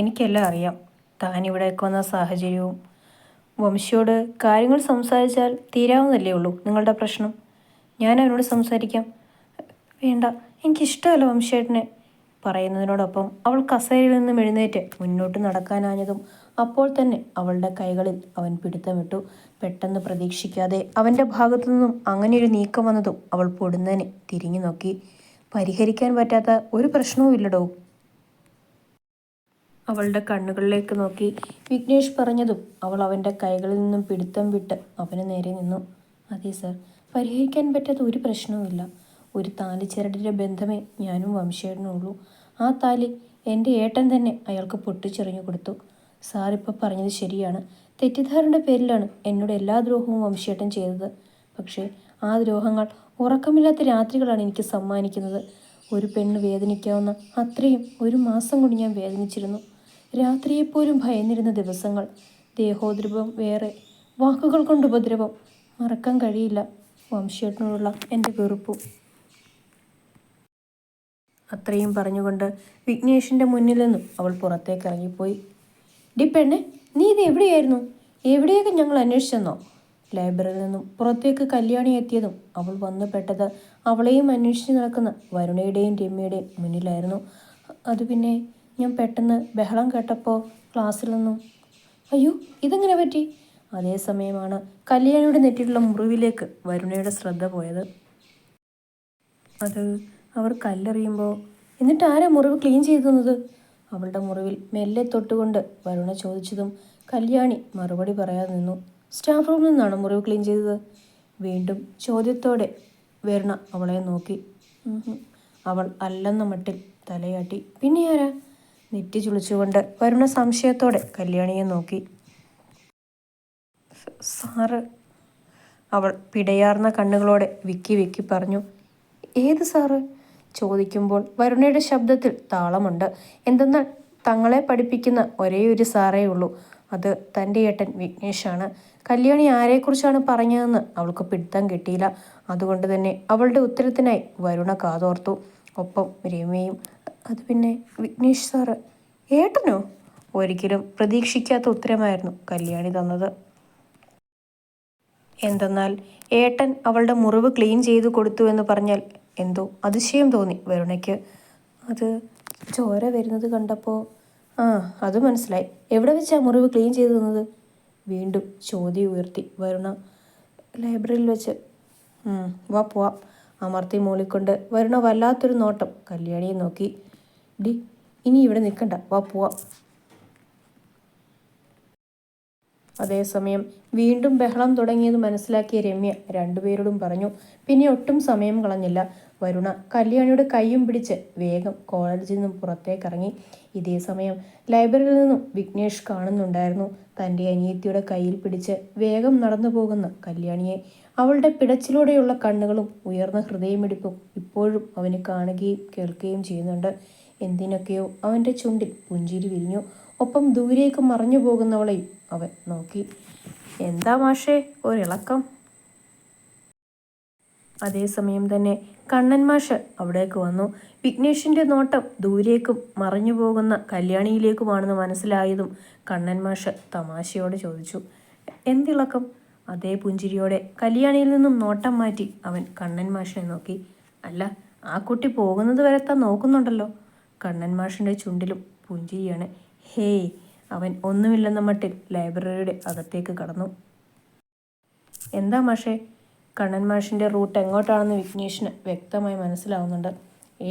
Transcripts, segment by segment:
എനിക്കെല്ലാം അറിയാം. താൻ ഇവിടേക്ക് വന്ന സാഹചര്യവും. വംശിയോട് കാര്യങ്ങൾ സംസാരിച്ചാൽ തീരാവുന്നതല്ലേ ഉള്ളൂ നിങ്ങളുടെ പ്രശ്നം. ഞാൻ അവനോട് സംസാരിക്കാം. വേണ്ട, എനിക്കിഷ്ടമല്ല വംശേട്ടനെ പറയുന്നതിനോടൊപ്പം അവൾ കസേരയിൽ നിന്നും എഴുന്നേറ്റ് മുന്നോട്ട് നടക്കാനാഞ്ഞതും അപ്പോൾ തന്നെ അവളുടെ കൈകളിൽ അവൻ പിടുത്തമിട്ടു. പെട്ടെന്ന് പ്രതീക്ഷിക്കാതെ അവൻ്റെ ഭാഗത്തു നിന്നും അങ്ങനെയൊരു നീക്കം വന്നതും അവൾ പൊടുന്നനെ തിരിഞ്ഞു നോക്കി. പരിഹരിക്കാൻ പറ്റാത്ത ഒരു പ്രശ്നവും ഇല്ലടോ. അവളുടെ കണ്ണുകളിലേക്ക് നോക്കി വിഘ്നേഷ് പറഞ്ഞതും അവൾ അവൻ്റെ കൈകളിൽ നിന്നും പിടുത്തം വിട്ട് അവന് നേരെ നിന്നു. അതെ സർ, പരിഹരിക്കാൻ പറ്റാത്ത ഒരു പ്രശ്നവുമില്ല. ഒരു താലിച്ചരടിൻ്റെ ബന്ധമേ ഞാനും വംശേട്ടനുള്ളൂ. ആ താലി എൻ്റെ ഏട്ടൻ തന്നെ അയാൾക്ക് പൊട്ടിച്ചെറിഞ്ഞു കൊടുത്തു. സാർ ഇപ്പോൾ പറഞ്ഞത് ശരിയാണ്. തെറ്റിദ്ധാരണയുടെ പേരിലാണ് എന്നോട് എല്ലാ ദ്രോഹവും വംശേട്ടൻ ചെയ്തത്. പക്ഷേ ആ ദ്രോഹങ്ങൾ ഉറക്കമില്ലാത്ത രാത്രികളാണ് എനിക്ക് സമ്മാനിക്കുന്നത്. ഒരു പെണ്ണ് വേദനിക്കാവുന്ന അത്രയും ഒരു മാസം കൊണ്ട് ഞാൻ വേദനിച്ചിരുന്നു. രാത്രിയെപ്പോലും ഭയന്നിരുന്ന ദിവസങ്ങൾ. ദേഹോദ്രവം വേറെ, വാക്കുകൾ കൊണ്ട് ഉപദ്രവം. മറക്കാൻ കഴിയില്ല വംശേട്ടനോടുള്ള എൻ്റെ വെറുപ്പും. അത്രയും പറഞ്ഞുകൊണ്ട് വിഘ്നേഷിൻ്റെ മുന്നിൽ നിന്നും അവൾ പുറത്തേക്ക് ഇറങ്ങിപ്പോയി. ഡി പെണ്ണെ, നീ ഇത് എവിടെയായിരുന്നു? എവിടെയൊക്കെ ഞങ്ങൾ അന്വേഷിച്ചെന്നോ? ലൈബ്രറിയിൽ നിന്നും പുറത്തേക്ക് കല്യാണി എത്തിയതും അവൾ വന്നു പെട്ടത് അവളെയും അന്വേഷിച്ച് നടക്കുന്ന വരുണയുടെയും രമ്യയുടെയും മുന്നിലായിരുന്നു. അത് പിന്നെ ഞാൻ പെട്ടെന്ന് ബഹളം കേട്ടപ്പോൾ ക്ലാസ്സിൽ നിന്നും. അയ്യോ, ഇതെങ്ങനെ പറ്റി? അതേസമയമാണ് കല്യാണിയുടെ നെറ്റിലുള്ള മുറിവിലേക്ക് വരുണയുടെ ശ്രദ്ധ പോയത്. അത് അവർ കല്ലെറിയുമ്പോൾ. എന്നിട്ട് ആരാ മുറിവ് ക്ലീൻ ചെയ്തു തന്നത്? അവളുടെ മുറിവിൽ മെല്ലെ തൊട്ടുകൊണ്ട് വരുണ ചോദിച്ചതും കല്യാണി മറുപടി പറയാതെ നിന്നു. സ്റ്റാഫ് റൂമിൽ നിന്നാണ് മുറിവ് ക്ലീൻ ചെയ്തത്? വീണ്ടും ചോദ്യത്തോടെ വരുണ അവളെ നോക്കി. അവൾ അല്ലെന്ന മട്ടിൽ തലയാട്ടി. പിന്നെ ആരാ? നെറ്റി ചുളിച്ചുകൊണ്ട് വരുണ സംശയത്തോടെ കല്യാണിയെ നോക്കി. സാറ്, അവൾ പിടയാർന്ന കണ്ണുകളോടെ വിക്കി വിക്കി പറഞ്ഞു. ഏത് സാറ്? ചോദിക്കുമ്പോൾ വരുണയുടെ ശബ്ദത്തിൽ താളമുണ്ട്. എന്തെന്നാൽ തങ്ങളെ പഠിപ്പിക്കുന്ന ഒരേയൊരു സാറേ ഉള്ളൂ. അത് തൻ്റെ ഏട്ടൻ വിഘ്നേഷാണ്. കല്യാണി ആരെക്കുറിച്ചാണ് പറഞ്ഞതെന്ന് അവൾക്ക് പിടുത്തം കിട്ടിയില്ല. അതുകൊണ്ട് തന്നെ അവളുടെ ഉത്തരത്തിനായി വരുണ കാതോർത്തു. ഒപ്പം രമ്യയും. അത് പിന്നെ വിഘ്നേഷ് സാറ്. ഏട്ടനോ? ഒരിക്കലും പ്രതീക്ഷിക്കാത്ത ഉത്തരമായിരുന്നു കല്യാണി തന്നത്. എന്തെന്നാൽ ഏട്ടൻ അവളുടെ മുറിവ് ക്ലീൻ ചെയ്തു കൊടുത്തു എന്ന് പറഞ്ഞാൽ എന്തോ അതിശയം തോന്നി വരുണയ്ക്ക്. അത് ചോര വരുന്നത് കണ്ടപ്പോൾ. ആ, അത് മനസ്സിലായി. എവിടെ വെച്ചാ മുറിവ് ക്ലീൻ ചെയ്തു തന്നത്? വീണ്ടും ചോദ്യം ഉയർത്തി വരുണ. ലൈബ്രറിയിൽ വെച്ച്. വാ പോവാം. അമർത്തി മൂളിക്കൊണ്ട് വരുണ വല്ലാത്തൊരു നോട്ടം കല്യാണിയെ നോക്കി. ഡി, ഇനി ഇവിടെ നിൽക്കണ്ട, വാ പോവാം. അതേസമയം വീണ്ടും ബഹളം തുടങ്ങിയത് മനസ്സിലാക്കിയ രമ്യ രണ്ടുപേരോടും പറഞ്ഞു. പിന്നെ ഒട്ടും സമയം കളഞ്ഞില്ല. വരുണ കല്യാണിയുടെ കൈയും പിടിച്ച് വേഗം കോളേജിൽ നിന്നും പുറത്തേക്കിറങ്ങി. ഇതേ സമയം ലൈബ്രറിയിൽ നിന്നും വിഘ്നേഷ് കാണുന്നുണ്ടായിരുന്നു തൻ്റെ അനിയത്തിയുടെ കയ്യിൽ പിടിച്ച് വേഗം നടന്നു പോകുന്ന കല്യാണിയെ. അവളുടെ പിടച്ചിലൂടെയുള്ള കണ്ണുകളും ഉയർന്ന ഹൃദയമിടിപ്പും ഇപ്പോഴും അവന് കാണുകയും കേൾക്കുകയും ചെയ്യുന്നുണ്ട്. എന്തിനൊക്കെയോ അവൻ്റെ ചുണ്ടിൽ പുഞ്ചിരി വിരിഞ്ഞു. ഒപ്പം ദൂരേക്ക് മറഞ്ഞു പോകുന്നവളെയും അവൻ നോക്കി. എന്താ മാഷേ ഒരിളക്കം? അതേസമയം തന്നെ കണ്ണൻ മാഷ് അവിടേക്ക് വന്നു. വിഘ്നേഷിൻ്റെ നോട്ടം ദൂരേക്കും മറഞ്ഞു പോകുന്ന കല്യാണിയിലേക്കുമാണെന്ന് മനസ്സിലായതും കണ്ണൻ മാഷ് തമാശയോടെ ചോദിച്ചു. എന്തിളക്കം? അതേ പുഞ്ചിരിയോടെ കല്യാണിയിൽ നിന്നും നോട്ടം മാറ്റി അവൻ കണ്ണൻ മാഷിനെ നോക്കി. അല്ല, ആ കുട്ടി പോകുന്നത് വരെ താൻ നോക്കുന്നുണ്ടല്ലോ. കണ്ണൻ മാഷിൻ്റെ ചുണ്ടിലും പുഞ്ചിരിയാണ്. ഹേയ്, അവൻ ഒന്നുമില്ലെന്ന മട്ടിൽ ലൈബ്രറിയുടെ അകത്തേക്ക് കടന്നു. എന്താ മാഷേ? കണ്ണൻ മാഷിൻ്റെ റൂട്ട് എങ്ങോട്ടാണെന്ന് വിഘ്നേഷിന് വ്യക്തമായി മനസ്സിലാവുന്നുണ്ട്.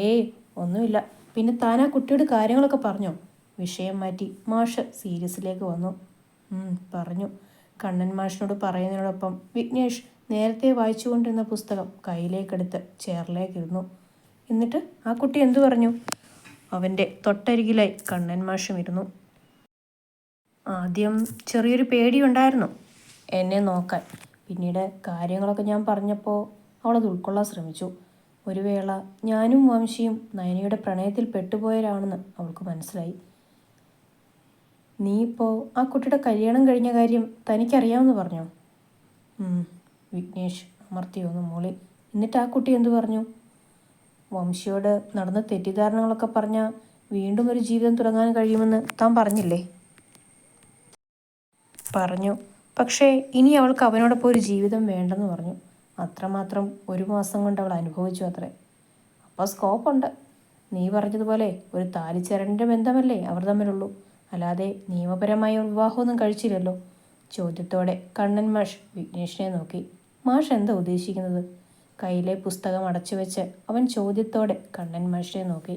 ഏയ്, ഒന്നുമില്ല. പിന്നെ താൻ ആ കുട്ടിയോട് കാര്യങ്ങളൊക്കെ പറഞ്ഞോ? വിഷയം മാറ്റി മാഷ് സീരിയസിലേക്ക് വന്നു. പറഞ്ഞു. കണ്ണൻ മാഷിനോട് പറയുന്നതിനോടൊപ്പം വിഘ്നേഷ് നേരത്തെ വായിച്ചുകൊണ്ടിരുന്ന പുസ്തകം കയ്യിലേക്കെടുത്ത് ചെയറിലേക്കിരുന്നു. എന്നിട്ട് ആ കുട്ടി എന്തു പറഞ്ഞു? അവൻ്റെ തൊട്ടരികിലായി കണ്ണൻ മാഷും ഇരുന്നു. ആദ്യം ചെറിയൊരു പേടിയുണ്ടായിരുന്നു എന്നെ നോക്കാൻ. പിന്നീട് കാര്യങ്ങളൊക്കെ ഞാൻ പറഞ്ഞപ്പോൾ അവളത് ഉൾക്കൊള്ളാൻ ശ്രമിച്ചു. ഒരു വേള ഞാനും വംശിയും നയനയുടെ പ്രണയത്തിൽ പെട്ടുപോയവരാണെന്ന് അവൾക്ക് മനസ്സിലായി. നീ ഇപ്പോൾ ആ കുട്ടിയുടെ കല്യാണം കഴിഞ്ഞ കാര്യം തനിക്കറിയാമെന്ന് പറഞ്ഞോ? വിഘ്നേഷ് അമർത്തിയൊന്ന് മൂളി. എന്നിട്ട് ആ കുട്ടി എന്തു പറഞ്ഞു? വംശിയോട് നടന്ന തെറ്റിദ്ധാരണകളൊക്കെ പറഞ്ഞാൽ വീണ്ടും ഒരു ജീവിതം തുടങ്ങാൻ കഴിയുമെന്ന് താൻ പറഞ്ഞില്ലേ? പറഞ്ഞു. പക്ഷേ ഇനി അവൾക്ക് അവനോടൊപ്പം ഒരു ജീവിതം വേണ്ടെന്ന് പറഞ്ഞു. അത്രമാത്രം 1 മാസം കൊണ്ട് അവൾ അനുഭവിച്ചു അത്രേ. അപ്പോൾ സ്കോപ്പുണ്ട്. നീ പറഞ്ഞതുപോലെ ഒരു താലിച്ചരടിൻ്റെ ബന്ധമല്ലേ അവർ തമ്മിലുള്ളൂ. അല്ലാതെ നിയമപരമായ വിവാഹമൊന്നും കഴിച്ചില്ലല്ലോ. ചോദ്യത്തോടെ കണ്ണൻ മാഷ് വിഘ്നേഷിനെ നോക്കി. മാഷ് എന്താ ഉദ്ദേശിക്കുന്നത്? കയ്യിലെ പുസ്തകം അടച്ചു വെച്ച് അവൻ ചോദ്യത്തോടെ കണ്ണൻ മാഷിനെ നോക്കി.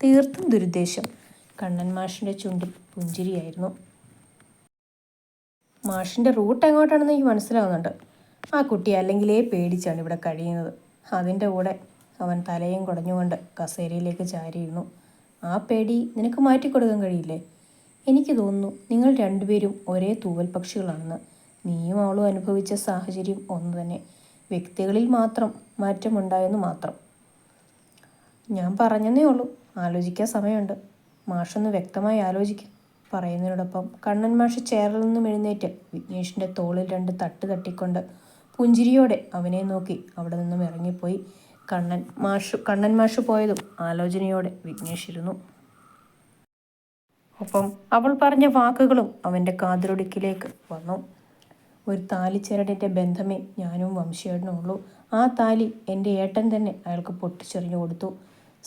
തീർത്തും ദുരുദ്ദേശം. കണ്ണൻ മാഷിൻ്റെ ചുണ്ടിൽ പുഞ്ചിരിയായിരുന്നു. മാഷിൻ്റെ റൂട്ട് എങ്ങോട്ടാണെന്ന് എനിക്ക് മനസ്സിലാവുന്നുണ്ട്. ആ കുട്ടി അല്ലെങ്കിലേ പേടിച്ചാണ് ഇവിടെ കഴിയുന്നത്. അതിൻ്റെ കൂടെ അവൻ തലയും കുടഞ്ഞുകൊണ്ട് കസേരയിലേക്ക് ചാരിയിരുന്നു. ആ പേടി നിനക്ക് മാറ്റിക്കൊടുക്കാൻ കഴിയില്ലേ? എനിക്ക് തോന്നുന്നു നിങ്ങൾ രണ്ടുപേരും ഒരേ തൂവൽ പക്ഷികളാണെന്ന്. നീയും അവളും അനുഭവിച്ച സാഹചര്യം ഒന്ന് തന്നെ. വ്യക്തികളിൽ മാത്രം മാറ്റമുണ്ടായെന്ന് മാത്രം. ഞാൻ പറഞ്ഞെന്നേ ഉള്ളൂ. ആലോചിക്കാൻ സമയമുണ്ട്. മാഷൊന്ന് വ്യക്തമായി ആലോചിക്കും. പറയുന്നതിനോടൊപ്പം കണ്ണൻ മാഷ് ചെയറിൽ നിന്നും എഴുന്നേറ്റ് വിഘ്നേഷിൻ്റെ തോളിൽ 2 തട്ട് തട്ടിക്കൊണ്ട് പുഞ്ചിരിയോടെ അവനെ നോക്കി അവിടെ നിന്നും ഇറങ്ങിപ്പോയി. കണ്ണൻ മാഷ് പോയതും ആലോചനയോടെ വിഘ്നേഷ് ഇരുന്നു. ഒപ്പം അവൾ പറഞ്ഞ വാക്കുകളും അവൻ്റെ കാതിലൊടുക്കിലേക്ക് വന്നു. ഒരു താലിച്ചരടിൻ്റെ ബന്ധമേ ഞാനും വംശിയേട്ടനും ഉള്ളൂ. ആ താലി എൻ്റെ ഏട്ടൻ തന്നെ അയാൾക്ക് പൊട്ടിച്ചെറിഞ്ഞു കൊടുത്തു.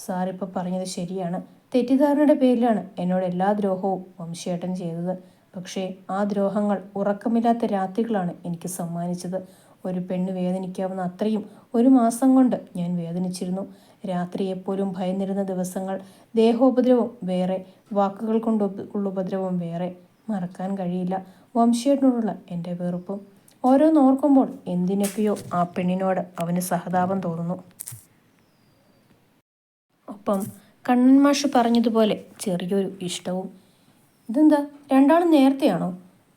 സാറിപ്പോൾ പറഞ്ഞത് ശരിയാണ്. തെറ്റിദ്ധാരണയുടെ പേരിലാണ് എന്നോട് എല്ലാ ദ്രോഹവും വംശിയേട്ടൻ ചെയ്തത്. പക്ഷേ ആ ദ്രോഹങ്ങൾ ഉറക്കമില്ലാത്ത രാത്രികളാണ് എനിക്ക് സമ്മാനിച്ചത്. ഒരു പെണ്ണ് വേദനിക്കാവുന്ന അത്രയും 1 മാസം കൊണ്ട് ഞാൻ വേദനിച്ചിരുന്നു. രാത്രി എപ്പോഴും ഭയന്നിരുന്ന ദിവസങ്ങൾ. ദേഹോപദ്രവം വേറെ, വാക്കുകൾ കൊണ്ടുള്ള ഉപദ്രവം വേറെ. മറക്കാൻ കഴിയില്ല വംശിയേട്ടനോടുള്ള എൻ്റെ വെറുപ്പും. ഓരോന്നോർക്കുമ്പോൾ എന്തിനൊക്കെയോ ആ പെണ്ണിനോട് അവന് സഹതാപം തോന്നുന്നു. ഒപ്പം കണ്ണൻ മാഷ് പറഞ്ഞതുപോലെ ചെറിയൊരു ഇഷ്ടവും. ഇതെന്താ, രണ്ടാളും നേരത്തെയാണോ?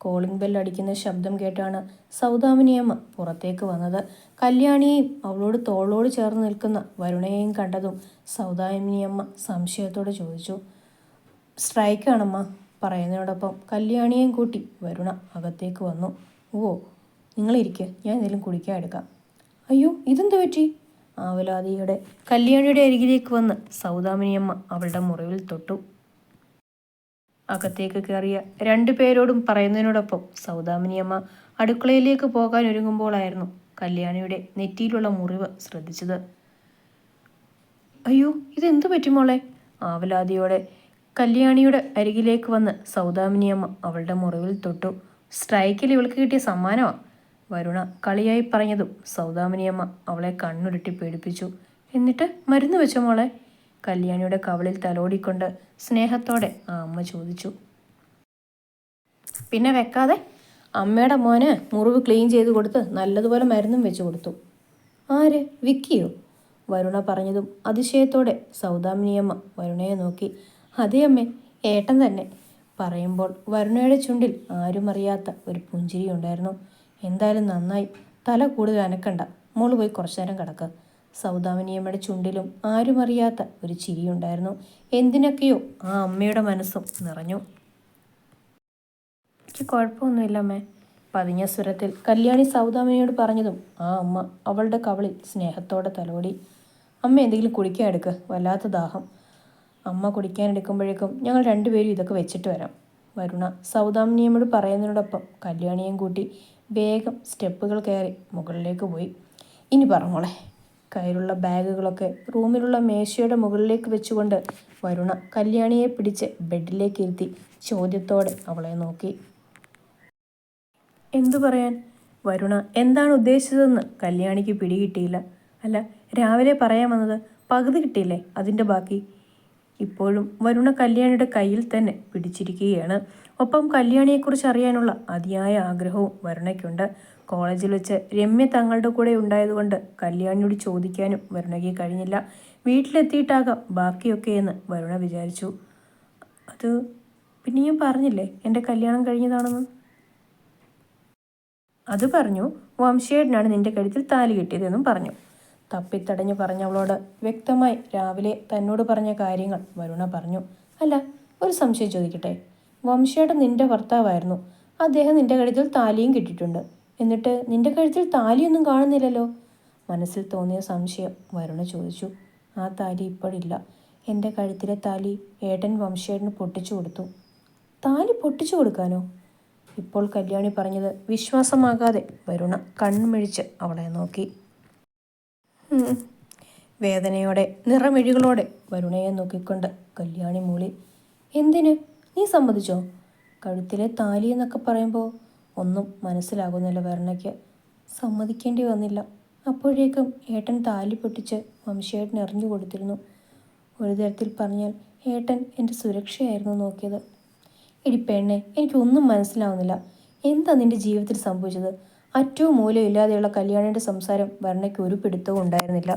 കോളിംഗ് ബെൽ അടിക്കുന്ന ശബ്ദം കേട്ടാണ് സൗദാമിനിയമ്മ പുറത്തേക്ക് വന്നത്. കല്യാണിയെയും അവളോട് തോളോട് ചേർന്ന് നിൽക്കുന്ന വരുണയെയും കണ്ടതും സൗദാമിനിയമ്മ സംശയത്തോടെ ചോദിച്ചു. സ്ട്രൈക്കാണമ്മ. പറയുന്നതിനോടൊപ്പം കല്യാണിയെയും കൂട്ടി വരുണ അകത്തേക്ക് വന്നു. ഓ, നിങ്ങളിരിക്കുക, ഞാൻ എന്തെങ്കിലും കുടിക്കാൻ എടുക്കാം. അയ്യോ, ഇതെന്ത് പറ്റി? ആവലാതിയുടെ കല്യാണിയുടെ അരികിലേക്ക് വന്ന് സൗദാമിനിയമ്മ അവളുടെ മുറിവിൽ തൊട്ടു. അകത്തേക്ക് കയറിയ 2 പേരോടും പറയുന്നതിനോടൊപ്പം സൗദാമിനിയമ്മ അടുക്കളയിലേക്ക് പോകാൻ ഒരുങ്ങുമ്പോഴായിരുന്നു കല്യാണിയുടെ നെറ്റിയിലുള്ള മുറിവ് ശ്രദ്ധിച്ചത്. അയ്യോ, ഇതെന്തു പറ്റി മോളെ? ആവലാതിയോടെ കല്യാണിയുടെ അരികിലേക്ക് വന്ന് സൗദാമിനിയമ്മ അവളുടെ മുറിവിൽ തൊട്ടു. സ്ട്രൈക്കിൽ ഇവൾക്ക് കിട്ടിയ സമ്മാനമാ, വരുണ കളിയായി പറഞ്ഞതും സൗദാമിനിയമ്മ അവളെ കണ്ണുരുട്ടി പേടിപ്പിച്ചു. എന്നിട്ട് മരുന്ന് വെച്ചോ മോളെ? കല്യാണിയുടെ കവളിൽ തലോടിക്കൊണ്ട് സ്നേഹത്തോടെ ആ അമ്മ ചോദിച്ചു. പിന്നെ വെക്കാതെ. അമ്മയുടെ മോന് മുറിവ് ക്ലീൻ ചെയ്ത് കൊടുത്ത് നല്ലതുപോലെ മരുന്നും വെച്ച് കൊടുത്തു. ആര്, വിക്കിയോ? വരുണ പറഞ്ഞതും അതിശയത്തോടെ സൗദാമിനിയമ്മ വരുണയെ നോക്കി. അതേ അമ്മേ, ഏട്ടൻ തന്നെ. പറയുമ്പോൾ വരുണയുടെ ചുണ്ടിൽ ആരും അറിയാത്ത ഒരു പുഞ്ചിരി ഉണ്ടായിരുന്നു. എന്തായാലും നന്നായി. തല കൂടുതൽ അനക്കണ്ട, മോള് പോയി കുറച്ചു നേരം കിടക്കുക. സൗദാമിനിയമ്മയുടെ ചുണ്ടിലും ആരും അറിയാത്ത ഒരു ചിരിയുണ്ടായിരുന്നു. എന്തിനൊക്കെയോ ആ അമ്മയുടെ മനസ്സും നിറഞ്ഞു. എനിക്ക് കുഴപ്പമൊന്നുമില്ല അമ്മേ, പതിഞ്ഞ സ്വരത്തിൽ കല്യാണി സൗദാമിനിയോട് പറഞ്ഞതും ആ അമ്മ അവളുടെ കവളിൽ സ്നേഹത്തോടെ തലോടി. അമ്മ എന്തെങ്കിലും കുടിക്കാൻ എടുക്കുക, വല്ലാത്ത ദാഹം. അമ്മ കുടിക്കാനെടുക്കുമ്പോഴേക്കും ഞങ്ങൾ 2 പേരും ഇതൊക്കെ വെച്ചിട്ട് വരാം. വരുണ സൗദാമിനിയമ്മയോട് പറയുന്നതിനോടൊപ്പം കല്യാണിയും കൂട്ടി വേഗം സ്റ്റെപ്പുകൾ കയറി മുകളിലേക്ക് പോയി. ഇനി പറഞ്ഞോളെ. കയ്യിലുള്ള ബാഗുകളൊക്കെ റൂമിലുള്ള മേശയുടെ മുകളിലേക്ക് വെച്ചുകൊണ്ട് വരുണ കല്യാണിയെ പിടിച്ച് ബെഡിലേക്ക് ഇരുത്തി ചോദ്യത്തോടെ അവളെ നോക്കി. എന്തു പറയാൻ? വരുണ എന്താണ് ഉദ്ദേശിച്ചതെന്ന് കല്യാണിക്ക് പിടികിട്ടിയില്ല. അല്ല, രാവിലെ പറയാൻ വന്നത് പകുതി കിട്ടിയില്ലേ, അതിൻ്റെ ബാക്കി? ഇപ്പോഴും വരുണ കല്യാണിയുടെ കയ്യിൽ തന്നെ പിടിച്ചിരിക്കുകയാണ്. ഒപ്പം കല്യാണിയെക്കുറിച്ച് അറിയാനുള്ള അതിയായ ആഗ്രഹവും വരുണയ്ക്കുണ്ട്. കോളേജിൽ വെച്ച് രമ്യ തങ്ങളുടെ കൂടെ ഉണ്ടായതുകൊണ്ട് കല്യാണിയോട് ചോദിക്കാനും വരുണയ്ക്ക് കഴിഞ്ഞില്ല. വീട്ടിലെത്തിയിട്ടാകാം ബാക്കിയൊക്കെയെന്ന് വരുണ വിചാരിച്ചു. അത് പിന്നെ ഞാൻ പറഞ്ഞില്ലേ എൻ്റെ കല്യാണം കഴിഞ്ഞതാണെന്ന്? അത് പറഞ്ഞു. വംശേട്ടനാണ് നിന്റെ കഴുത്തിൽ താലി കെട്ടിയതെന്നും പറഞ്ഞു. തപ്പിത്തടഞ്ഞു പറഞ്ഞവളോട് വ്യക്തമായി രാവിലെ തന്നോട് പറഞ്ഞ കാര്യങ്ങൾ വരുണ പറഞ്ഞു. അല്ല, ഒരു സംശയം ചോദിക്കട്ടെ? വംശേട്ടൻ നിന്റെ ഭർത്താവായിരുന്നു. അദ്ദേഹം നിന്റെ കഴുത്തിൽ താലിയും കെട്ടിയിട്ടുണ്ട്. എന്നിട്ട് നിന്റെ കഴുത്തിൽ താലിയൊന്നും കാണുന്നില്ലല്ലോ. മനസ്സിൽ തോന്നിയ സംശയം വരുണ ചോദിച്ചു. ആ താലി ഇപ്പോഴില്ല. എൻ്റെ കഴുത്തിലെ താലി ഏട്ടൻ വംശേട്ടന് പൊട്ടിച്ചു കൊടുത്തു. താലി പൊട്ടിച്ചു കൊടുക്കാനോ? ഇപ്പോൾ കല്യാണി പറഞ്ഞത് വിശ്വാസമാകാതെ വരുണ കണ്ണുമിഴിച്ച് അവളെ നോക്കി. വേദനയോടെ നിറമിഴികളോടെ വരുണയെ നോക്കിക്കൊണ്ട് കല്യാണി മൂളി. എന്തിന്? നീ സമ്മതിച്ചോ? കഴുത്തിലെ താലി എന്നൊക്കെ പറയുമ്പോൾ ഒന്നും മനസ്സിലാകുന്നില്ല വരുണയ്ക്ക്. സമ്മതിക്കേണ്ടി വന്നില്ല. അപ്പോഴേക്കും ഏട്ടൻ താലി പൊട്ടിച്ച് വംശേട്ടൻ എറിഞ്ഞു കൊടുത്തിരുന്നു. ഒരു തരത്തിൽ പറഞ്ഞാൽ ഏട്ടൻ എൻ്റെ സുരക്ഷയായിരുന്നു നോക്കിയത്. എടി പെണ്ണെ, എനിക്കൊന്നും മനസ്സിലാവുന്നില്ല. എന്താ നിൻ്റെ ജീവിതത്തിൽ സംഭവിച്ചത്? അറ്റവും മൂലവും ഇല്ലാതെയുള്ള കല്യാണിയുടെ സംസാരം വരുണയ്ക്ക് ഒരു പിടുത്തവും ഉണ്ടായിരുന്നില്ല.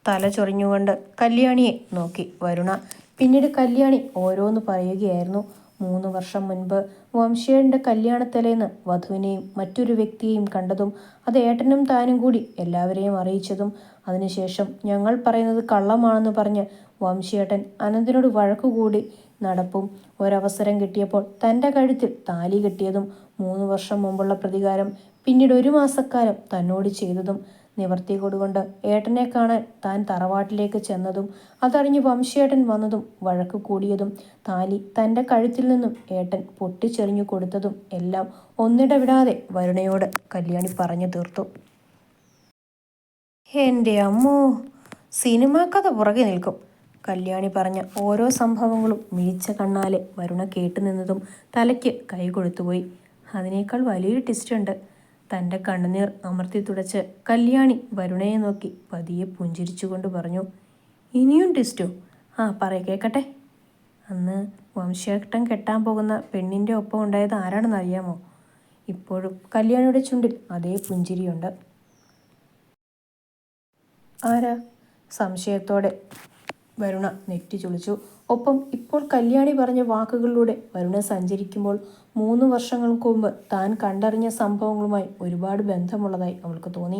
തല ചൊറിഞ്ഞുകൊണ്ട് കല്യാണിയെ നോക്കി വരുണ. പിന്നീട് കല്യാണി ഓരോന്ന് പറയുകയായിരുന്നു. 3 വർഷം മുൻപ് വംശേട്ടൻ്റെ കല്യാണത്തലേന്ന് വധുവിനെയും മറ്റൊരു വ്യക്തിയെയും കണ്ടതും അത് ഏട്ടനും താനും കൂടി എല്ലാവരെയും അറിയിച്ചതും അതിനുശേഷം ഞങ്ങൾ പറയുന്നത് കള്ളമാണെന്ന് പറഞ്ഞ് വംശേട്ടൻ അനന്തനോട് വഴക്കുകൂടി നടപ്പും ഒരവസരം കിട്ടിയപ്പോൾ തൻ്റെ കഴുത്തിൽ താലി കെട്ടിയതും 3 വർഷം മുമ്പുള്ള പ്രതികാരം പിന്നീട് 1 മാസക്കാലം തന്നോട് ചെയ്തതും നിവർത്തി കൊടുകൊണ്ട് ഏട്ടനെ കാണാൻ താൻ തറവാട്ടിലേക്ക് ചെന്നതും അതറിഞ്ഞ് വംശേട്ടൻ വന്നതും വഴക്ക് കൂടിയതും താലി തൻ്റെ കഴുത്തിൽ നിന്നും ഏട്ടൻ പൊട്ടിച്ചെറിഞ്ഞു കൊടുത്തതും എല്ലാം ഒന്നിടവിടാതെ വരുണയോട് കല്യാണി പറഞ്ഞു തീർത്തു. എൻ്റെ അമ്മോ, സിനിമാ കഥ പുറകെ നിൽക്കും. കല്യാണി പറഞ്ഞ ഓരോ സംഭവങ്ങളും മിഴിച്ച കണ്ണാലെ വരുണ കേട്ടുനിന്നതും തലയ്ക്ക് കൈ കൊടുത്തുപോയി. അതിനേക്കാൾ വലിയൊരു ട്വിസ്റ്റ്. തൻ്റെ കണ്ണുനീർ അമർത്തി തുടച്ച് കല്യാണി വരുണയെ നോക്കി പതിയെ പുഞ്ചിരിച്ചുകൊണ്ട് പറഞ്ഞു. ഇനിയും ട്വിസ്റ്റോ? ആ, പറയ കേൾക്കട്ടെ. അന്ന് വംശേട്ടൻ കെട്ടാൻ പോകുന്ന പെണ്ണിൻ്റെ ഒപ്പം ഉണ്ടായത് ആരാണെന്ന് അറിയാമോ? ഇപ്പോഴും കല്യാണിയുടെ ചുണ്ടിൽ അതേ പുഞ്ചിരിയുണ്ട്. ആരാ? സംശയത്തോടെ വരുണ നെറ്റി ചുളിച്ചു. ഒപ്പം ഇപ്പോൾ കല്യാണി പറഞ്ഞ വാക്കുകളിലൂടെ വരുണ സഞ്ചരിക്കുമ്പോൾ 3 വർഷങ്ങൾക്ക് മുമ്പ് താൻ കണ്ടറിഞ്ഞ സംഭവങ്ങളുമായി ഒരുപാട് ബന്ധമുള്ളതായി അവൾക്ക് തോന്നി.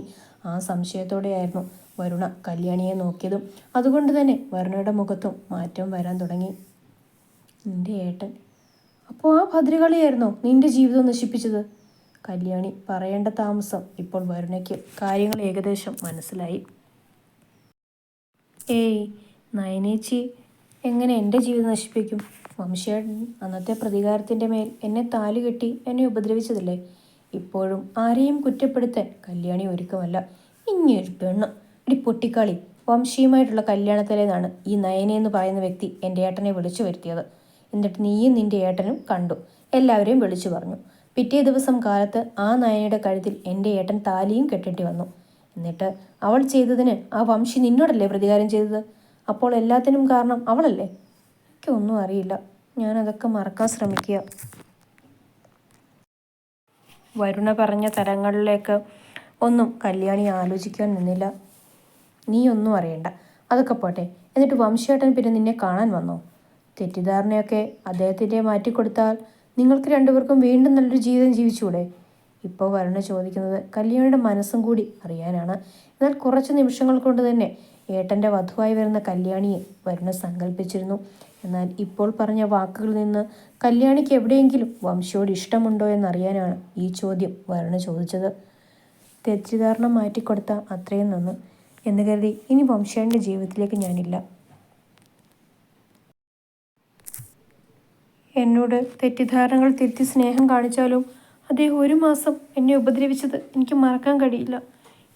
ആ സംശയത്തോടെയായിരുന്നു വരുണ കല്യാണിയെ നോക്കിയതും. അതുകൊണ്ട് തന്നെ വരുണയുടെ മുഖത്തും മാറ്റം വരാൻ തുടങ്ങി. നിന്റെ ഏട്ടൻ അപ്പോൾ ആ ഭദ്രകാളിയായിരുന്നോ നിന്റെ ജീവിതം നശിപ്പിച്ചത്? കല്യാണി പറയേണ്ട താമസം ഇപ്പോൾ വരുണയ്ക്ക് കാര്യങ്ങൾ ഏകദേശം മനസ്സിലായി. ഏയ്, നയനേച്ചി എങ്ങനെ എൻ്റെ ജീവിതം നശിപ്പിക്കും? വംശേട്ടൻ അന്നത്തെ പ്രതികാരത്തിൻ്റെ മേൽ എന്നെ താലി കെട്ടി എന്നെ ഉപദ്രവിച്ചതല്ലേ? ഇപ്പോഴും ആരെയും കുറ്റപ്പെടുത്താൻ കല്യാണി ഒരുക്കമല്ല. ഇങ്ങനൊരു പെണ്ണ്. ഇടി പൊട്ടിക്കാളി, വംശിയുമായിട്ടുള്ള കല്യാണത്തിലേന്നാണ് ഈ നയനെന്ന് പറയുന്ന വ്യക്തി എൻ്റെ ഏട്ടനെ വിളിച്ചു വരുത്തിയത്. എന്നിട്ട് നീയും നിൻ്റെ ഏട്ടനും കണ്ടു, എല്ലാവരെയും വിളിച്ചു പറഞ്ഞു. പിറ്റേ ദിവസം കാലത്ത് ആ നയനയുടെ കഴുത്തിൽ എൻ്റെ ഏട്ടൻ താലിയും കെട്ടേണ്ടി വന്നു. എന്നിട്ട് അവൾ ചെയ്തതിന് ആ വംശി നിന്നോടല്ലേ പ്രതികാരം ചെയ്തത്? അപ്പോൾ എല്ലാത്തിനും കാരണം അവളല്ലേ? എനിക്കൊന്നും അറിയില്ല. ഞാനതൊക്കെ മറക്കാൻ ശ്രമിക്കുക. വരുണ പറഞ്ഞ തരങ്ങളിലേക്ക് ഒന്നും കല്യാണി ആലോചിക്കാൻ നിന്നില്ല. നീ ഒന്നും അറിയണ്ട, അതൊക്കെ പോട്ടെ. എന്നിട്ട് വംശേട്ടൻ പിന്നെ നിന്നെ കാണാൻ വന്നോ? തെറ്റിദ്ധാരണയൊക്കെ അദ്ദേഹത്തിൻ്റെ മാറ്റിക്കൊടുത്താൽ നിങ്ങൾക്ക് രണ്ടുപേർക്കും വീണ്ടും നല്ലൊരു ജീവിതം ജീവിച്ചൂടെ? ഇപ്പോൾ വരുണ ചോദിക്കുന്നത് കല്യാണിയുടെ മനസ്സും കൂടി അറിയാനാണ്. എന്നാൽ കുറച്ച് നിമിഷങ്ങൾ കൊണ്ട് തന്നെ ഏട്ടൻ്റെ വധുവായി വരുന്ന കല്യാണിയെ വരുണ സങ്കല്പിച്ചിരുന്നു. എന്നാൽ ഇപ്പോൾ പറഞ്ഞ വാക്കുകളിൽ നിന്ന് കല്യാണിക്ക് എവിടെയെങ്കിലും വംശയോട് ഇഷ്ടമുണ്ടോ എന്നറിയാനാണ് ഈ ചോദ്യം വരുണ ചോദിച്ചത്. തെറ്റിദ്ധാരണ മാറ്റിക്കൊടുത്ത അത്രയും നന്ന് എന്ന് കരുതി ഇനി വംശേട്ടൻ്റെ ജീവിതത്തിലേക്ക് ഞാനില്ല. എന്നോട് തെറ്റിദ്ധാരണകൾ തിരുത്തി സ്നേഹം കാണിച്ചാലും അദ്ദേഹം 1 മാസം എന്നെ ഉപദ്രവിച്ചത് എനിക്ക് മറക്കാൻ കഴിയില്ല.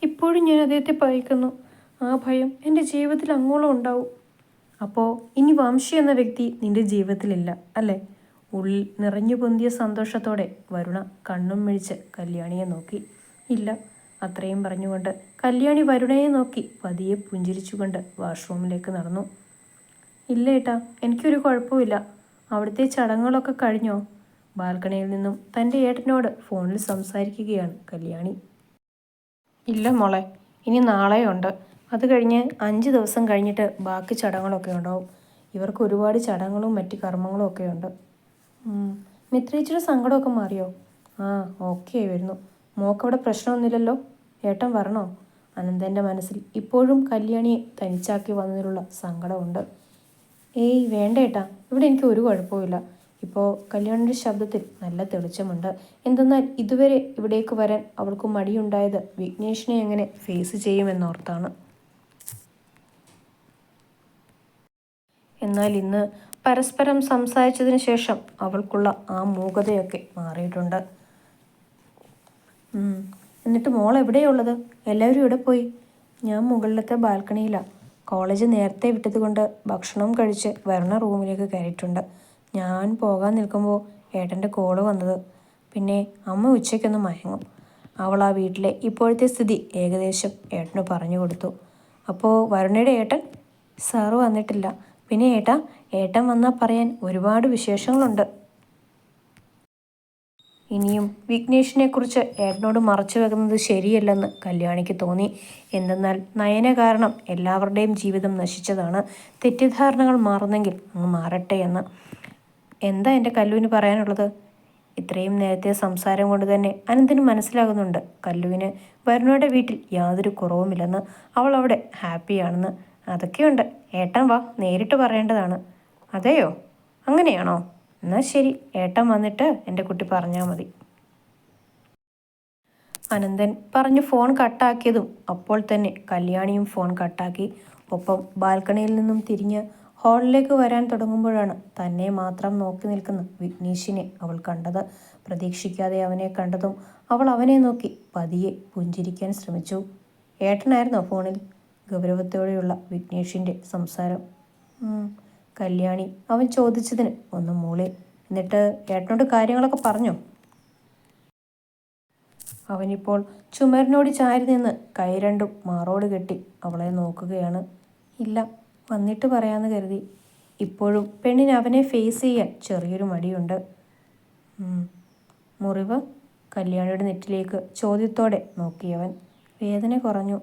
ഇപ്പോഴും ഞാൻ അദ്ദേഹത്തെ ഭയക്കുന്നു. ആ ഭയം എൻ്റെ ജീവിതത്തിൽ അങ്ങോളം ഉണ്ടാവും. അപ്പോൾ ഇനി വംശി എന്ന വ്യക്തി നിൻ്റെ ജീവിതത്തിലില്ല അല്ലേ? ഉള്ളിൽ നിറഞ്ഞു പൊന്തിയ സന്തോഷത്തോടെ വരുണ കണ്ണും മിഴിച്ച് കല്യാണിയെ നോക്കി. ഇല്ല. അത്രയും പറഞ്ഞുകൊണ്ട് കല്യാണി വരുണയെ നോക്കി പതിയെ പുഞ്ചിരിച്ചുകൊണ്ട് വാഷ്റൂമിലേക്ക് നടന്നു. ഇല്ല ഏട്ടാ, എനിക്കൊരു കുഴപ്പമില്ല. അവിടുത്തെ ചടങ്ങുകളൊക്കെ കഴിഞ്ഞോ? ബാൽക്കണിയിൽ നിന്നും തൻ്റെ ഏട്ടനോട് ഫോണിൽ സംസാരിക്കുകയാണ് കല്യാണി. ഇല്ല മോളെ, ഇനി നാളെയുണ്ട്. അത് കഴിഞ്ഞ് 5 ദിവസം കഴിഞ്ഞിട്ട് ബാക്കി ചടങ്ങുകളൊക്കെ ഉണ്ടാവും. ഇവർക്ക് ഒരുപാട് ചടങ്ങുകളും മറ്റ് കർമ്മങ്ങളും ഒക്കെ ഉണ്ട്. മിത്രേച്ചിയുടെ സങ്കടമൊക്കെ മാറിയോ? ആ, ഓക്കെ വരുന്നു. മോക്കവിടെ പ്രശ്നമൊന്നുമില്ലല്ലോ? ഏട്ടൻ വരണോ? അനന്തൻ്റെ മനസ്സിൽ ഇപ്പോഴും കല്യാണിയെ തനിച്ചാക്കി വന്നതിലുള്ള സങ്കടമുണ്ട്. ഏയ് വേണ്ട ഏട്ടാ, ഇവിടെ എനിക്ക് ഒരു കുഴപ്പമില്ല. ഇപ്പോൾ കല്യാണിയുടെ ശബ്ദത്തിൽ നല്ല തെളിച്ചമുണ്ട്. എന്തെന്നാൽ ഇതുവരെ ഇവിടേക്ക് വരാൻ അവൾക്ക് മടിയുണ്ടായത് വിഘ്നേഷിനെ എങ്ങനെ ഫേസ് ചെയ്യുമെന്നോർത്താണ്. എന്നാൽ ഇന്ന് പരസ്പരം സംസാരിച്ചതിന് ശേഷം അവൾക്കുള്ള ആ മൂകതയൊക്കെ മാറിയിട്ടുണ്ട്. എന്നിട്ട് മോൾ എവിടെയുള്ളത്? എല്ലാവരും ഇവിടെ പോയി? ഞാൻ മുകളിലത്തെ ബാൽക്കണിയിലാണ്. കോളേജ് നേരത്തെ വിട്ടതുകൊണ്ട് ഭക്ഷണം കഴിച്ച് വരണ റൂമിലേക്ക് കയറിയിട്ടുണ്ട്. ഞാൻ പോകാൻ നിൽക്കുമ്പോൾ ഏട്ടൻ്റെ കോള് വന്നത്. പിന്നെ അമ്മ ഉച്ചയ്ക്കൊന്ന് മയങ്ങും. അവൾ ആ വീട്ടിലെ ഇപ്പോഴത്തെ സ്ഥിതി ഏകദേശം ഏട്ടന് പറഞ്ഞു കൊടുത്തു. അപ്പോൾ വരുണയുടെ ഏട്ടൻ? സാറ് വന്നിട്ടില്ല. പിന്നെ ഏട്ടൻ വന്നാൽ പറയാൻ ഒരുപാട് വിശേഷങ്ങളുണ്ട്. ഇനിയും വിഘ്നേഷിനെക്കുറിച്ച് ഏട്ടനോട് മറച്ചു വെക്കുന്നത് ശരിയല്ലെന്ന് കല്യാണിക്ക് തോന്നി. എന്തെന്നാൽ നയന കാരണം എല്ലാവരുടെയും ജീവിതം നശിച്ചതാണ്. തെറ്റിദ്ധാരണകൾ മാറുന്നെങ്കിൽ അങ്ങ് മാറട്ടെ എന്ന്. എന്താ എൻ്റെ കല്ലുവിന് പറയാനുള്ളത്? ഇത്രയും നേരത്തെ സംസാരം കൊണ്ട് തന്നെ അനന്തന് മനസ്സിലാകുന്നുണ്ട് കല്ലുവിന് വരുണയുടെ വീട്ടിൽ യാതൊരു കുറവുമില്ലെന്ന്. അവൾ അവിടെ ഹാപ്പിയാണെന്ന്. അതൊക്കെയുണ്ട്. ഏട്ടൻ വാ, നേരിട്ട് പറയേണ്ടതാണ്. അതെയോ? അങ്ങനെയാണോ? എന്നാൽ ശരി, ഏട്ടൻ വന്നിട്ട് എൻ്റെ കുട്ടി പറഞ്ഞാൽ മതി. അനന്തൻ പറഞ്ഞ് ഫോൺ കട്ടാക്കിയതും അപ്പോൾ തന്നെ കല്യാണിയും ഫോൺ കട്ടാക്കി. ഒപ്പം ബാൽക്കണിയിൽ നിന്നും തിരിഞ്ഞ് ഹാളിലേക്ക് വരാൻ തുടങ്ങുമ്പോഴാണ് തന്നെ മാത്രം നോക്കി നിൽക്കുന്ന വിഘ്നേഷിനെ അവൾ കണ്ടത്. പ്രതീക്ഷിക്കാതെ അവനെ കണ്ടതും അവൾ അവനെ നോക്കി പതിയെ പുഞ്ചിരിക്കാൻ ശ്രമിച്ചു. ഏട്ടനായിരുന്നോ ഫോണിൽ? ഗൗരവത്തോടെയുള്ള വിഘ്നേഷിൻ്റെ സംസാരം. കല്യാണി അവൻ ചോദിച്ചതിന് ഒന്ന് മൂളി. എന്നിട്ട് ഏട്ടനോട് കാര്യങ്ങളൊക്കെ പറഞ്ഞോ? അവനിപ്പോൾ ചുമരിനോട് ചാരി നിന്ന് കൈ രണ്ടും മാറോട് കെട്ടി അവളെ നോക്കുകയാണ്. ഇല്ല, വന്നിട്ട് പറയാമെന്ന് കരുതി. ഇപ്പോഴും പെണ്ണിന് അവനെ ഫേസ് ചെയ്യാൻ ചെറിയൊരു മടിയുണ്ട്. മുറിവ്? കല്യാണിയുടെ നെറ്റിലേക്ക് ചോദ്യത്തോടെ നോക്കിയവൻ. വേദന കുറഞ്ഞു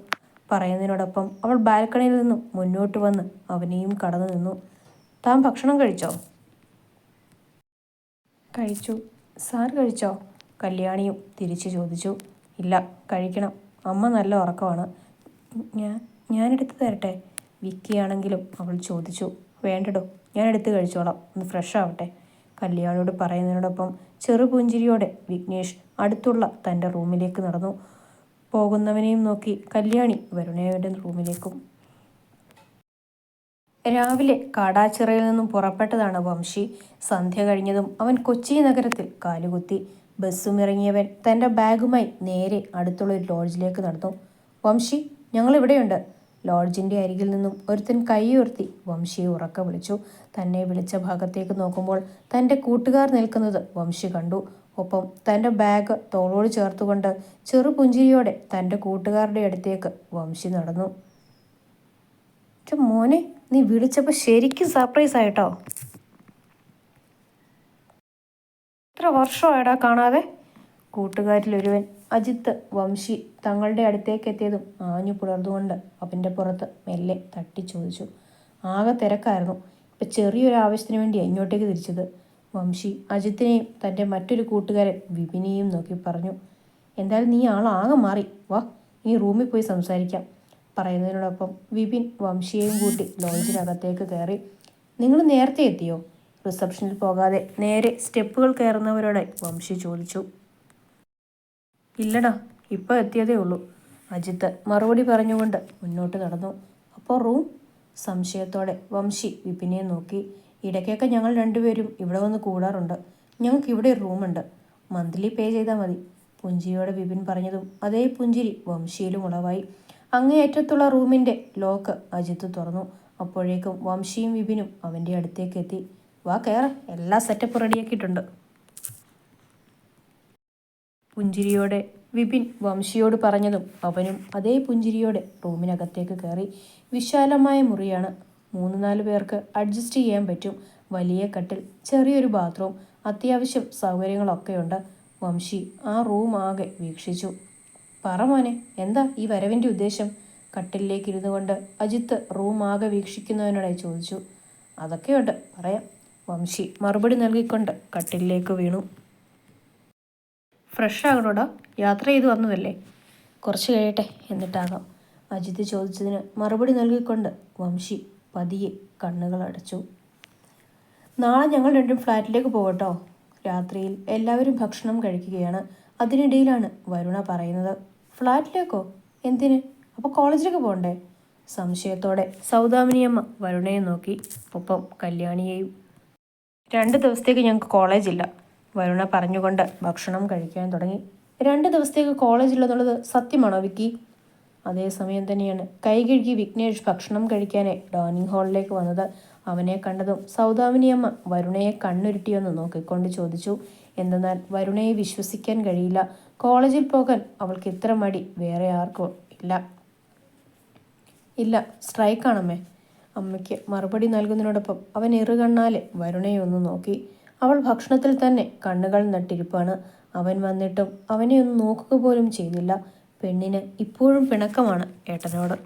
പറയുന്നതിനോടൊപ്പം അവൾ ബാൽക്കണിയിൽ നിന്നും മുന്നോട്ട് വന്ന് അവനെയും കടന്നു നിന്നു. താൻ ഭക്ഷണം കഴിച്ചോ? കഴിച്ചു. സാർ കഴിച്ചോ? കല്യാണിയും തിരിച്ചു ചോദിച്ചു. ഇല്ല, കഴിക്കണം. അമ്മ നല്ല ഉറക്കമാണ്. ഞാനെടുത്ത് തരട്ടെ? വിക്കിയാണെങ്കിലും അവൾ ചോദിച്ചു. വേണ്ടടോ, ഞാൻ എടുത്ത് കഴിച്ചോളാം, ഒന്ന് ഫ്രഷ് ആവട്ടെ. കല്യാണിയോട് പറയുന്നതിനോടൊപ്പം ചെറുപുഞ്ചിരിയോടെ വിഘ്നേഷ് അടുത്തുള്ള തൻ്റെ റൂമിലേക്ക് നടന്നു. പോകുന്നവനെയും നോക്കി കല്യാണി വരുണയുടെ റൂമിലേക്കും. രാവിലെ കാടാച്ചിറയിൽ നിന്നും പുറപ്പെട്ടതാണ് വംശി. സന്ധ്യ കഴിഞ്ഞതും അവൻ കൊച്ചി നഗരത്തിൽ കാലുകുത്തി. ബസ്സും ഇറങ്ങിയവൻ തൻ്റെ ബാഗുമായി നേരെ അടുത്തുള്ള ഒരു ലോഡ്ജിലേക്ക് നടന്നു. വംശി, ഞങ്ങളിവിടെയുണ്ട്. ലോഡ്ജിൻ്റെ അരികിൽ നിന്നും ഒരുത്തൻ കൈയുയർത്തി വംശിയെ ഉറക്കെ വിളിച്ചു. തന്നെ വിളിച്ച ഭാഗത്തേക്ക് നോക്കുമ്പോൾ തൻ്റെ കൂട്ടുകാർ നിൽക്കുന്നത് വംശി കണ്ടു. ഒപ്പം തൻ്റെ ബാഗ് തോളോട് ചേർത്തുകൊണ്ട് ചെറുപുഞ്ചിരിയോടെ തൻ്റെ കൂട്ടുകാരുടെ അടുത്തേക്ക് വംശി നടന്നു. മോനെ, നീ വിളിച്ചപ്പോൾ ശരിക്കും സർപ്രൈസ് ആയിട്ടോ. എത്ര വർഷമായിടാ കാണാതെ? കൂട്ടുകാരിലൊരുവൻ അജിത്ത് വംശി തങ്ങളുടെ അടുത്തേക്ക് എത്തിയതും ആഞ്ഞു പുലർന്നുകൊണ്ട് അവൻ്റെ പുറത്ത് മെല്ലെ തട്ടി ചോദിച്ചു. ആകെ തിരക്കായിരുന്നു. ഇപ്പം ചെറിയൊരു ആവശ്യത്തിന് വേണ്ടിയാണ് ഇങ്ങോട്ടേക്ക് തിരിച്ചത്. വംശി അജിത്തിനെയും തൻ്റെ മറ്റൊരു കൂട്ടുകാരൻ വിപിനെയും നോക്കി പറഞ്ഞു. എന്തായാലും നീ ആളാകെ മാറി. വാ, നീ റൂമിൽ പോയി സംസാരിക്കാം. പറയുന്നതിനോടൊപ്പം വിപിൻ വംശിയെയും കൂട്ടി ലോഡ്ജിനകത്തേക്ക് കയറി. നിങ്ങൾ നേരത്തെ എത്തിയോ? റിസപ്ഷനിൽ പോകാതെ നേരെ സ്റ്റെപ്പുകൾ കയറുന്നവരോടെ വംശി ചോദിച്ചു. ഇല്ലടാ, ഇപ്പോൾ എത്തിയതേ ഉള്ളൂ. അജിത്ത് മറുപടി പറഞ്ഞുകൊണ്ട് മുന്നോട്ട് നടന്നു. അപ്പോൾ റൂം? സംശയത്തോടെ വംശി വിപിനെ നോക്കി. ഇടയ്ക്കൊക്കെ ഞങ്ങൾ രണ്ടുപേരും ഇവിടെ വന്ന് കൂടാറുണ്ട്. ഞങ്ങൾക്ക് ഇവിടെ ഒരു റൂമുണ്ട്. മന്ത്ലി പേ ചെയ്താൽ മതി. പുഞ്ചിരിയോടെ വിപിൻ പറഞ്ഞതും അതേ പുഞ്ചിരി വംശിയിലും ഉളവായി. അങ്ങേയറ്റത്തുള്ള റൂമിൻ്റെ ലോക്ക് അജിത്ത് തുറന്നു. അപ്പോഴേക്കും വംശിയും വിപിനും അവൻ്റെ അടുത്തേക്ക് എത്തി. വാ, കയറ, എല്ലാ സെറ്റപ്പ് റെഡിയാക്കിയിട്ടുണ്ട്. പുഞ്ചിരിയോടെ വിപിൻ വംശിയോട് പറഞ്ഞതും അവനും അതേ പുഞ്ചിരിയോടെ റൂമിനകത്തേക്ക് കയറി. വിശാലമായ മുറിയാണ്. 3-4 പേർക്ക് അഡ്ജസ്റ്റ് ചെയ്യാൻ പറ്റും. വലിയ കട്ടിൽ, ചെറിയൊരു ബാത്റൂം, അത്യാവശ്യം സൗകര്യങ്ങളൊക്കെയുണ്ട്. വംശി ആ റൂം ആകെ വീക്ഷിച്ചു. പറ മോനെ, എന്താ ഈ വരവിൻ്റെ ഉദ്ദേശം? കട്ടിലേക്ക് ഇരുന്നു കൊണ്ട് അജിത്ത് റൂം ആകെ വീക്ഷിക്കുന്നവനോടായി ചോദിച്ചു. അതൊക്കെയുണ്ട്, പറയാം. വംശി മറുപടി നൽകിക്കൊണ്ട് കട്ടിലേക്ക് വീണു. ഫ്രഷ് ആകണോടാ, യാത്ര ചെയ്ത് വന്നതല്ലേ? കുറച്ച് കഴിയട്ടെ, എന്നിട്ടാകാം. അജിത്ത് ചോദിച്ചതിന് മറുപടി നൽകിക്കൊണ്ട് വംശി പതിയെ കണ്ണുകൾ അടച്ചു. നാളെ ഞങ്ങൾ രണ്ടും ഫ്ലാറ്റിലേക്ക് പോകട്ടോ. രാത്രിയിൽ എല്ലാവരും ഭക്ഷണം കഴിക്കുകയാണ്. അതിനിടയിലാണ് വരുണ പറയുന്നത്. ഫ്ലാറ്റിലേക്കോ? എന്തിന്? അപ്പോൾ കോളേജിലേക്ക് പോകണ്ടേ? സംശയത്തോടെ സൗദാമിനിയമ്മ വരുണയെ നോക്കി, ഒപ്പം കല്യാണിയെയും. 2 ദിവസത്തേക്ക് ഞങ്ങൾക്ക് കോളേജില്ല, വരുണ പറഞ്ഞുകൊണ്ട് ഭക്ഷണം കഴിക്കാൻ തുടങ്ങി. 2 ദിവസത്തേക്ക് കോളേജില്ലെന്നുള്ളത് സത്യമാണോ വിക്കി? അതേസമയം തന്നെയാണ് കൈ കഴുകി വിഘ്നേഷ് ഭക്ഷണം കഴിക്കാനായി ഡൈനിങ് ഹാളിലേക്ക് വന്നത്. അവനെ കണ്ടതും സൗദാമിനിയമ്മ വരുണയെ കണ്ണുരുട്ടിയൊന്ന് നോക്കിക്കൊണ്ട് ചോദിച്ചു. എന്തെന്നാൽ വരുണയെ വിശ്വസിക്കാൻ കഴിയില്ല. കോളേജിൽ പോകാൻ അവൾക്ക് ഇത്ര മടി വേറെ ആർക്കും ഇല്ല. ഇല്ല, സ്ട്രൈക്കാണമ്മേ. അമ്മയ്ക്ക് മറുപടി നൽകുന്നതിനോടൊപ്പം അവൻ ഇറുകണ്ണാലെ വരുണയെ ഒന്ന് നോക്കി. അവൾ ഭക്ഷണത്തിൽ തന്നെ കണ്ണുകൾ നട്ടിരിപ്പാണ്. അവൻ വന്നിട്ടും അവനെ ഒന്ന് നോക്കുക പോലും ചെയ്തില്ല. പെണ്ണിന് ഇപ്പോഴും പിണക്കമാണ് ഏട്ടനോട്.